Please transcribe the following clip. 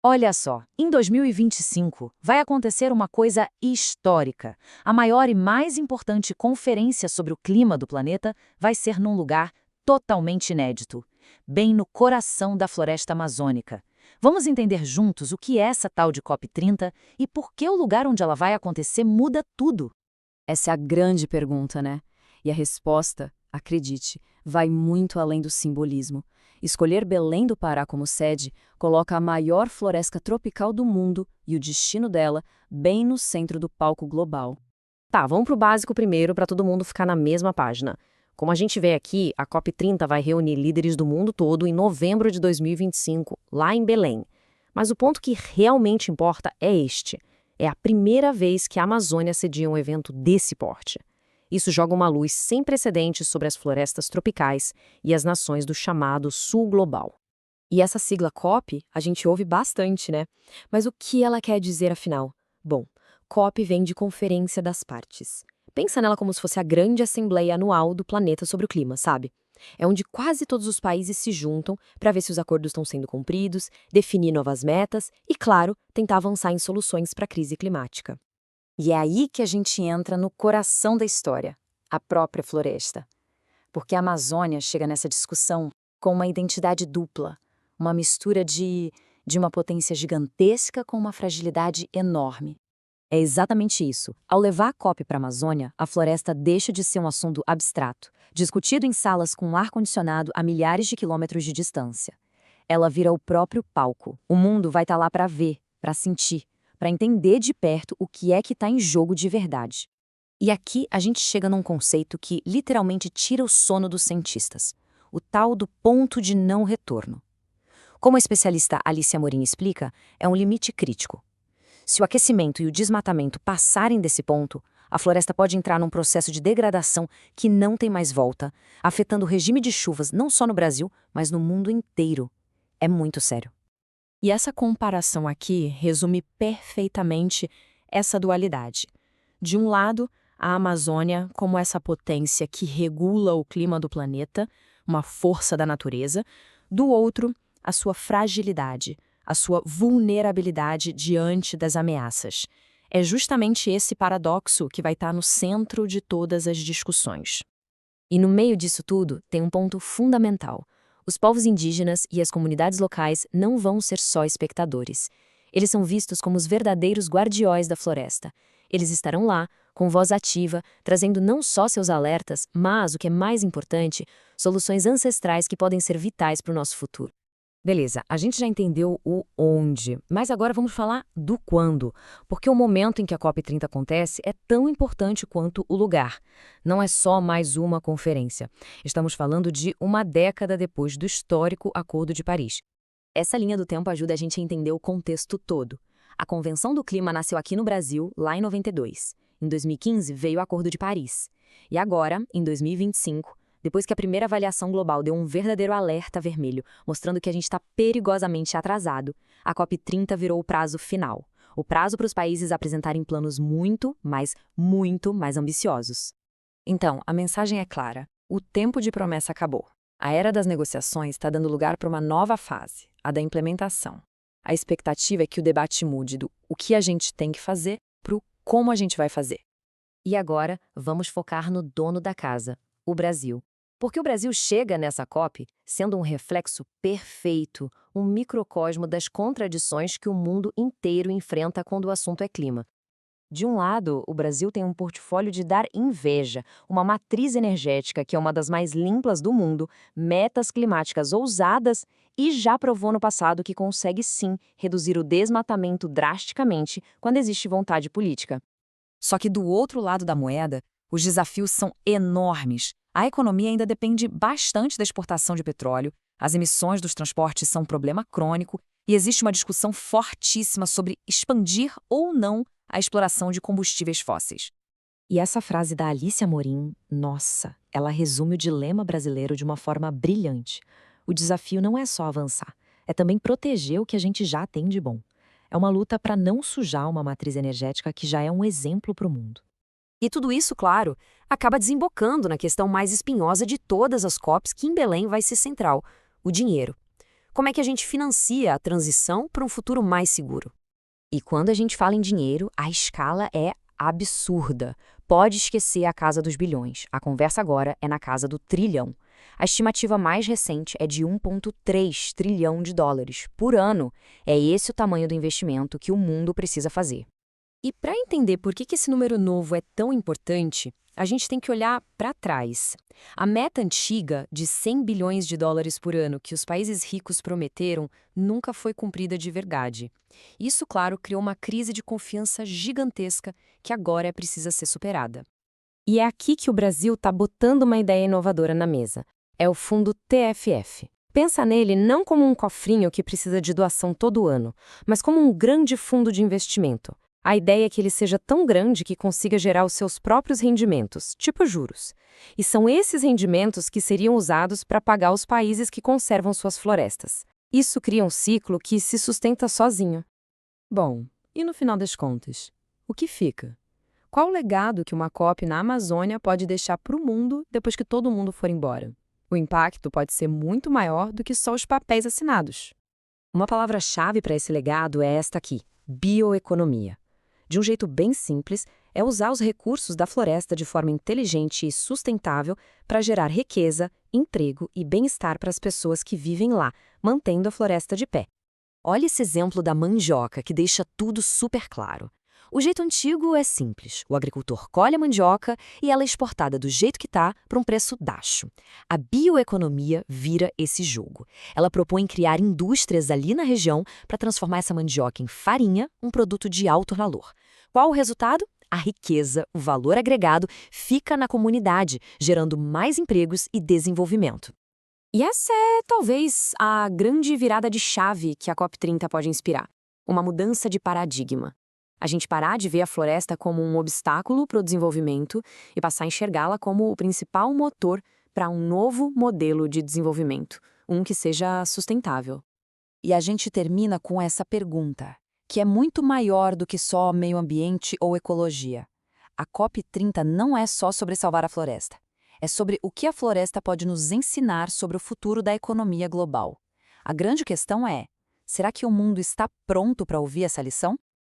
Olha só, em 2025 vai acontecer uma coisa histórica. A maior e mais importante conferência sobre o clima do planeta vai ser num lugar totalmente inédito, bem no coração da floresta amazônica. Vamos entender juntos o que é essa tal de COP30 e por que o lugar onde ela vai acontecer muda tudo. Essa é a grande pergunta, né? E a resposta, acredite, vai muito além do simbolismo. Escolher Belém do Pará como sede coloca a maior floresta tropical do mundo e o destino dela bem no centro do palco global. Tá, vamos pro básico primeiro para todo mundo ficar na mesma página. Como a gente vê aqui, a COP30 vai reunir líderes do mundo todo em novembro de 2025, lá em Belém. Mas o ponto que realmente importa é este. É a primeira vez que a Amazônia cedia um evento desse porte. Isso joga uma luz sem precedentes sobre as florestas tropicais e as nações do chamado Sul Global. E essa sigla COP a gente ouve bastante, né? Mas o que ela quer dizer afinal? Bom, COP vem de Conferência das Partes. Pensa nela como se fosse a grande assembleia anual do planeta sobre o clima, sabe? É onde quase todos os países se juntam para ver se os acordos estão sendo cumpridos, definir novas metas e, claro, tentar avançar em soluções para a crise climática. E é aí que a gente entra no coração da história, a própria floresta. Porque a Amazônia chega nessa discussão com uma identidade dupla, uma mistura de uma potência gigantesca com uma fragilidade enorme. É exatamente isso. Ao levar a COP para a Amazônia, a floresta deixa de ser um assunto abstrato, discutido em salas com ar-condicionado a milhares de quilômetros de distância. Ela vira o próprio palco. O mundo vai estar lá para ver, para sentir, para entender de perto o que é que está em jogo de verdade. E aqui a gente chega num conceito que literalmente tira o sono dos cientistas, o tal do ponto de não retorno. Como a especialista Alicia Amorim explica, é um limite crítico. Se o aquecimento e o desmatamento passarem desse ponto, a floresta pode entrar num processo de degradação que não tem mais volta, afetando o regime de chuvas não só no Brasil, mas no mundo inteiro. É muito sério. E essa comparação aqui resume perfeitamente essa dualidade. De um lado, a Amazônia como essa potência que regula o clima do planeta, uma força da natureza, do outro, a sua fragilidade, a sua vulnerabilidade diante das ameaças. É justamente esse paradoxo que vai estar no centro de todas as discussões. E no meio disso tudo, tem um ponto fundamental. Os povos indígenas e as comunidades locais não vão ser só espectadores. Eles são vistos como os verdadeiros guardiões da floresta. Eles estarão lá, com voz ativa, trazendo não só seus alertas, mas, o que é mais importante, soluções ancestrais que podem ser vitais para o nosso futuro. Beleza, a gente já entendeu o onde, mas agora vamos falar do quando, porque o momento em que a COP30 acontece é tão importante quanto o lugar. Não é só mais uma conferência. Estamos falando de uma década depois do histórico Acordo de Paris. Essa linha do tempo ajuda a gente a entender o contexto todo. A Convenção do Clima nasceu aqui no Brasil, lá em 92. Em 2015 veio o Acordo de Paris. E agora, em 2025, depois que a primeira avaliação global deu um verdadeiro alerta vermelho, mostrando que a gente está perigosamente atrasado, a COP30 virou o prazo final. O prazo para os países apresentarem planos muito mais ambiciosos. Então, a mensagem é clara. O tempo de promessa acabou. A era das negociações está dando lugar para uma nova fase, a da implementação. A expectativa é que o debate mude do o que a gente tem que fazer para o como a gente vai fazer. E agora, vamos focar no dono da casa, o Brasil. Porque o Brasil chega nessa COP sendo um reflexo perfeito, um microcosmo das contradições que o mundo inteiro enfrenta quando o assunto é clima. De um lado, o Brasil tem um portfólio de dar inveja, uma matriz energética que é uma das mais limpas do mundo, metas climáticas ousadas e já provou no passado que consegue sim reduzir o desmatamento drasticamente quando existe vontade política. Só que do outro lado da moeda, os desafios são enormes. A economia ainda depende bastante da exportação de petróleo, as emissões dos transportes são um problema crônico e existe uma discussão fortíssima sobre expandir ou não a exploração de combustíveis fósseis. E essa frase da Alicia Amorim, nossa, ela resume o dilema brasileiro de uma forma brilhante. O desafio não é só avançar, é também proteger o que a gente já tem de bom. É uma luta para não sujar uma matriz energética que já é um exemplo para o mundo. E tudo isso, claro, acaba desembocando na questão mais espinhosa de todas as COPs que em Belém vai ser central, o dinheiro. Como é que a gente financia a transição para um futuro mais seguro? E quando a gente fala em dinheiro, a escala é absurda. Pode esquecer a casa dos bilhões. A conversa agora é na casa do trilhão. A estimativa mais recente é de 1,3 trilhão de dólares por ano. É esse o tamanho do investimento que o mundo precisa fazer. E para entender por que esse número novo é tão importante, a gente tem que olhar para trás. A meta antiga de 100 bilhões de dólares por ano que os países ricos prometeram nunca foi cumprida de verdade. Isso, claro, criou uma crise de confiança gigantesca que agora precisa ser superada. E é aqui que o Brasil está botando uma ideia inovadora na mesa. É o fundo TFF. Pensa nele não como um cofrinho que precisa de doação todo ano, mas como um grande fundo de investimento. A ideia é que ele seja tão grande que consiga gerar os seus próprios rendimentos, tipo juros. E são esses rendimentos que seriam usados para pagar os países que conservam suas florestas. Isso cria um ciclo que se sustenta sozinho. Bom, e no final das contas, o que fica? Qual o legado que uma COP na Amazônia pode deixar para o mundo depois que todo mundo for embora? O impacto pode ser muito maior do que só os papéis assinados. Uma palavra-chave para esse legado é esta aqui: bioeconomia. De um jeito bem simples, é usar os recursos da floresta de forma inteligente e sustentável para gerar riqueza, emprego e bem-estar para as pessoas que vivem lá, mantendo a floresta de pé. Olha esse exemplo da mandioca, que deixa tudo super claro. O jeito antigo é simples. O agricultor colhe a mandioca e ela é exportada do jeito que está para um preço baixo. A bioeconomia vira esse jogo. Ela propõe criar indústrias ali na região para transformar essa mandioca em farinha, um produto de alto valor. Qual o resultado? A riqueza, o valor agregado, fica na comunidade, gerando mais empregos e desenvolvimento. E essa é, talvez, a grande virada de chave que a COP30 pode inspirar. Uma mudança de paradigma. A gente parar de ver a floresta como um obstáculo para o desenvolvimento e passar a enxergá-la como o principal motor para um novo modelo de desenvolvimento, um que seja sustentável. E a gente termina com essa pergunta, que é muito maior do que só meio ambiente ou ecologia. A COP30 não é só sobre salvar a floresta. É sobre o que a floresta pode nos ensinar sobre o futuro da economia global. A grande questão é: será que o mundo está pronto para ouvir essa lição?